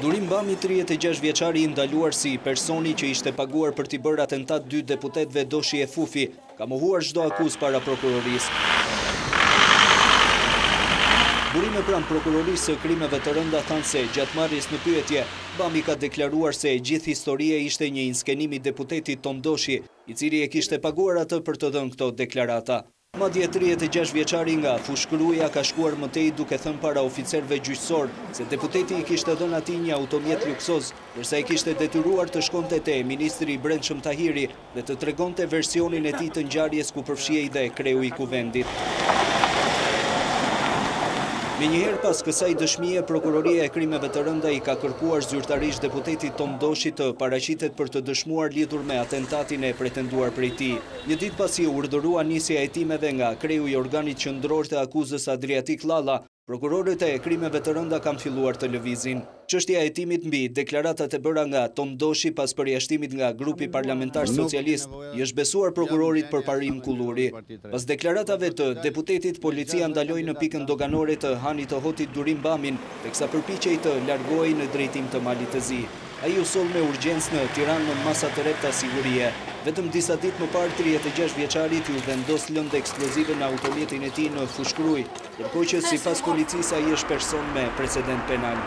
Durim Bamit 36 vjeçari i ndaluar si personi që ishte paguar për t'i bërë atentat 2 deputetëve Doshi e Fufi, ka mohuar çdo akuzë para prokurorisë. Burime pranë prokurorisë së krimeve të rënda thanë se gjatë marrjes në pyetje, Bami ka deklaruar se gjithë historia ishte një inskenim i deputetit Ton Doshi, i cili e kishte paguar atë për të dhënë këto deklarata. Madje 36 vjeçari nga fushkëruja ka shkuar më tej duke thënë para oficerëve gjyqësor se deputeti i kishte dhënë atij një automjet Luksoze, ndërsa i kishte detyruar të shkonte te ministri i Brendshëm Tahiri dhe të tregonte versionin e tij të ngjarjes ku përfshihej dhe kreu i kuvendit. Menjëherë pas kësaj dëshmie, prokuroria e krimeve të rënda i ka kërkuar zyrtarisht deputetit Ton Doshi të paraqitet për të dëshmuar lidhur me atentatin e pretenduar prej tij. Një ditë pasi u urdhërua nisja e hetimeve nga kreu i organit qendror të akuzës Adriatik Llalla, prokurorët e krimeve të rënda kanë filluar të lëvizin. Çështja e hetimit mbi deklaratat e bëra nga Ton Doshi pas përjashtimit nga grupi parlamentar socialist i është besuar prokurorit për parim kulluri. Pas deklaratave të deputetit, policia ndaloi në pikën doganore të Hanit të Hotit Durim Bamin, teksa përpiqej të largohej në drejtim të Malit të Zi. Ai u soll me urgjencë në Tiranë në masa të repta sigurie. Vetëm disa ditë më parë 36 vjeçarit ju vendos lëndë eksplozive në automjetin e tij në fushkruj, ndërkohë që sipas policisë ai është person me precedent penal.